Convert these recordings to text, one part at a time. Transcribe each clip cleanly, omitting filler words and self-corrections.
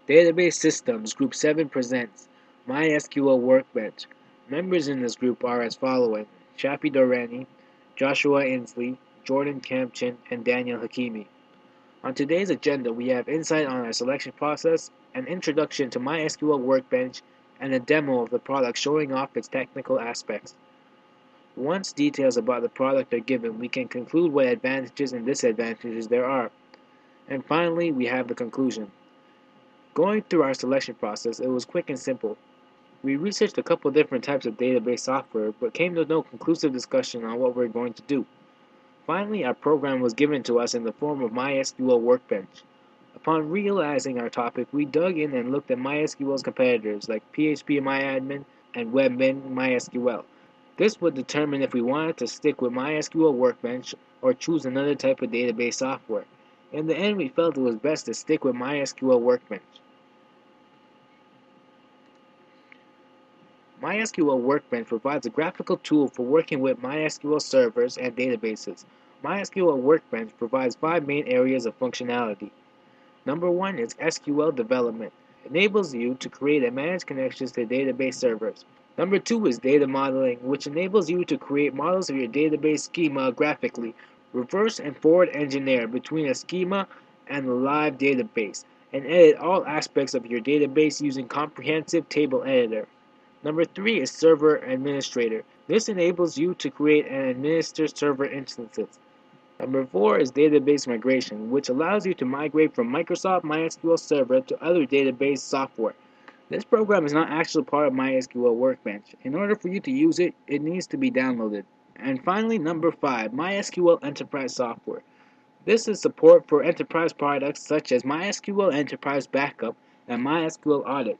Database Systems Group 7 presents MySQL Workbench. Members in this group are as following: Shafi Dorani, Joshua Inslee, Jordan Campchin, and Daniel Hakimi. On today's agenda, we have insight on our selection process, an introduction to MySQL Workbench, and a demo of the product showing off its technical aspects. Once details about the product are given, we can conclude what advantages and disadvantages there are. And finally, we have the conclusion. Going through our selection process, it was quick and simple. We researched a couple different types of database software, but came to no conclusive discussion on what we're going to do. Finally, our program was given to us in the form of MySQL Workbench. Upon realizing our topic, we dug in and looked at MySQL's competitors like PHP-MyAdmin and WebMin MySQL. This would determine if we wanted to stick with MySQL Workbench or choose another type of database software. In the end, we felt it was best to stick with MySQL Workbench. MySQL Workbench provides a graphical tool for working with MySQL servers and databases. MySQL Workbench provides 5 main areas of functionality. Number 1 is SQL development. It enables you to create and manage connections to database servers. Number 2 is data modeling, which enables you to create models of your database schema graphically. Reverse and forward engineer between a schema and the live database, and edit all aspects of your database using comprehensive table editor. Number 3 is Server Administrator. This enables you to create and administer server instances. Number 4 is Database Migration, which allows you to migrate from Microsoft MySQL Server to other database software. This program is not actually part of MySQL Workbench. In order for you to use it, it needs to be downloaded. And finally, number 5, MySQL Enterprise Software. This is support for enterprise products such as MySQL Enterprise Backup and MySQL Audit.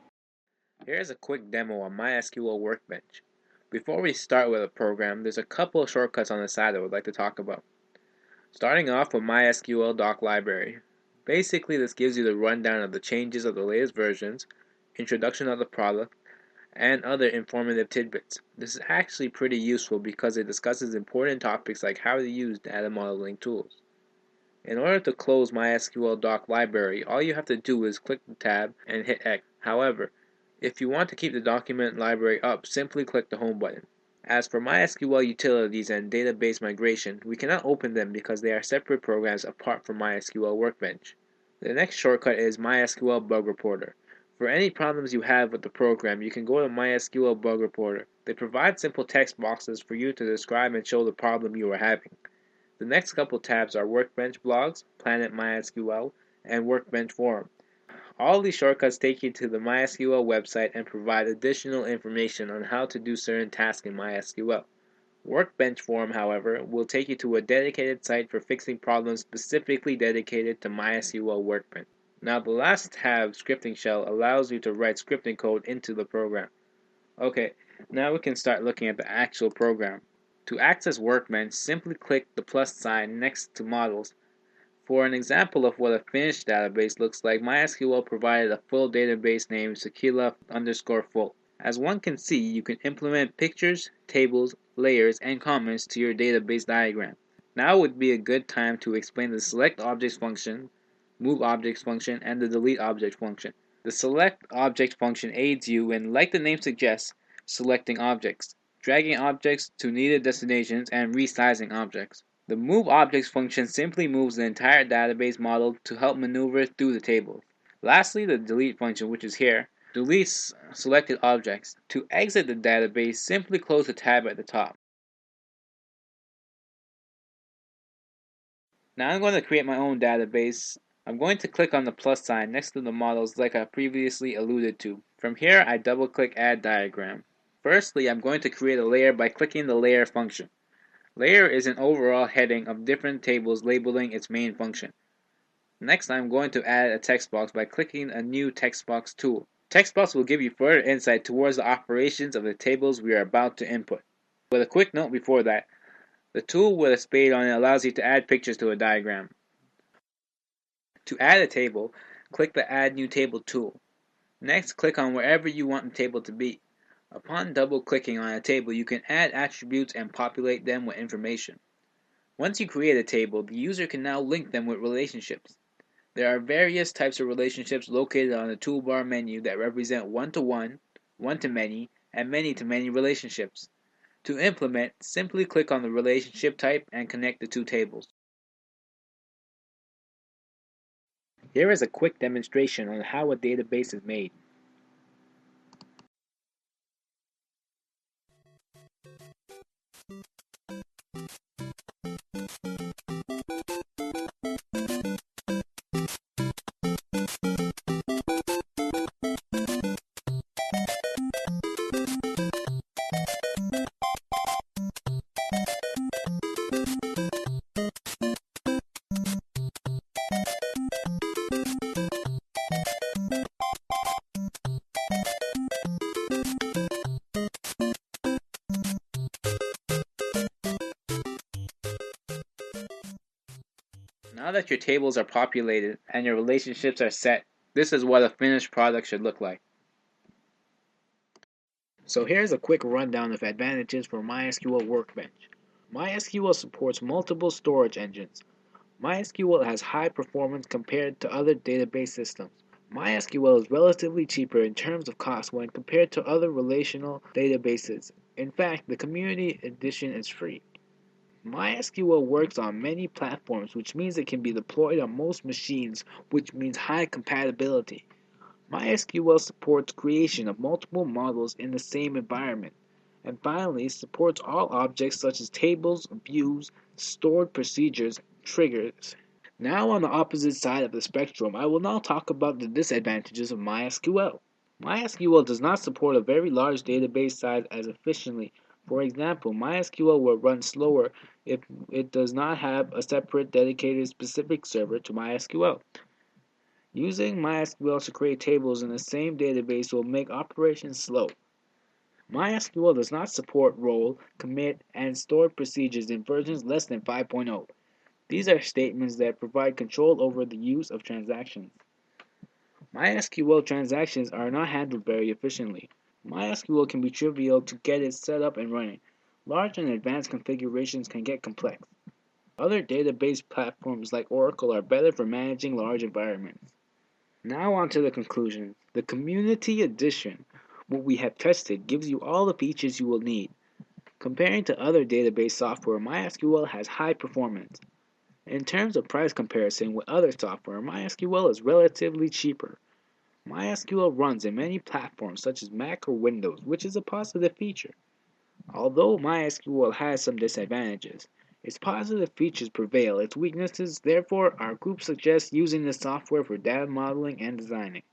Here's a quick demo on MySQL Workbench. Before we start with the program, there's a couple of shortcuts on the side I would like to talk about. Starting off with MySQL Doc Library. Basically, this gives you the rundown of the changes of the latest versions, introduction of the product, and other informative tidbits. This is actually pretty useful because it discusses important topics like how to use data modeling tools. In order to close MySQL Doc Library, all you have to do is click the tab and hit X. However, if you want to keep the document library up, simply click the Home button. As for MySQL utilities and database migration, we cannot open them because they are separate programs apart from MySQL Workbench. The next shortcut is MySQL Bug Reporter. For any problems you have with the program, you can go to MySQL Bug Reporter. They provide simple text boxes for you to describe and show the problem you are having. The next couple tabs are Workbench Blogs, Planet MySQL, and Workbench Forum. All these shortcuts take you to the MySQL website and provide additional information on how to do certain tasks in MySQL. Workbench Forum, however, will take you to a dedicated site for fixing problems specifically dedicated to MySQL Workbench. Now the last tab, Scripting Shell, allows you to write scripting code into the program. Okay, now we can start looking at the actual program. To access Workbench, simply click the plus sign next to Models. For an example of what a finished database looks like, MySQL provided a full database name Sakila_full. As one can see, you can implement pictures, tables, layers, and comments to your database diagram. Now would be a good time to explain the select objects function, move objects function, and the delete object function. The select object function aids you in, like the name suggests, selecting objects, dragging objects to needed destinations, and resizing objects. The move objects function simply moves the entire database model to help maneuver through the table. Lastly, the delete function, which is here, deletes selected objects. To exit the database, simply close the tab at the top. Now I'm going to create my own database. I'm going to click on the plus sign next to the models like I previously alluded to. From here, I double click Add Diagram. Firstly, I'm going to create a layer by clicking the Layer function. Layer is an overall heading of different tables labeling its main function. Next, I'm going to add a text box by clicking a new text box tool. Text box will give you further insight towards the operations of the tables we are about to input. With a quick note before that, the tool with a spade on it allows you to add pictures to a diagram. To add a table, click the Add New Table tool. Next, click on wherever you want the table to be. Upon double-clicking on a table, you can add attributes and populate them with information. Once you create a table, the user can now link them with relationships. There are various types of relationships located on the toolbar menu that represent one-to-one, one-to-many, and many-to-many relationships. To implement, simply click on the relationship type and connect the two tables. Here is a quick demonstration on how a database is made. Now that your tables are populated and your relationships are set, this is what a finished product should look like. So here's a quick rundown of advantages for MySQL Workbench. MySQL supports multiple storage engines. MySQL has high performance compared to other database systems. MySQL is relatively cheaper in terms of cost when compared to other relational databases. In fact, the Community Edition is free. MySQL works on many platforms, which means it can be deployed on most machines, which means high compatibility. MySQL supports creation of multiple models in the same environment. And finally, supports all objects such as tables, views, stored procedures, triggers. Now on the opposite side of the spectrum, I will now talk about the disadvantages of MySQL. MySQL does not support a very large database size as efficiently. For example, MySQL will run slower if it does not have a separate dedicated specific server to MySQL. Using MySQL to create tables in the same database will make operations slow. MySQL does not support roll, commit, and stored procedures in versions less than 5.0. These are statements that provide control over the use of transactions. MySQL transactions are not handled very efficiently. MySQL can be trivial to get it set up and running. Large and advanced configurations can get complex. Other database platforms like Oracle are better for managing large environments. Now on to the conclusion. The Community Edition, what we have tested, gives you all the features you will need. Comparing to other database software, MySQL has high performance. In terms of price comparison with other software, MySQL is relatively cheaper. MySQL runs in many platforms such as Mac or Windows, which is a positive feature. Although MySQL has some disadvantages, its positive features prevail its weaknesses, therefore our group suggests using the software for data modeling and designing.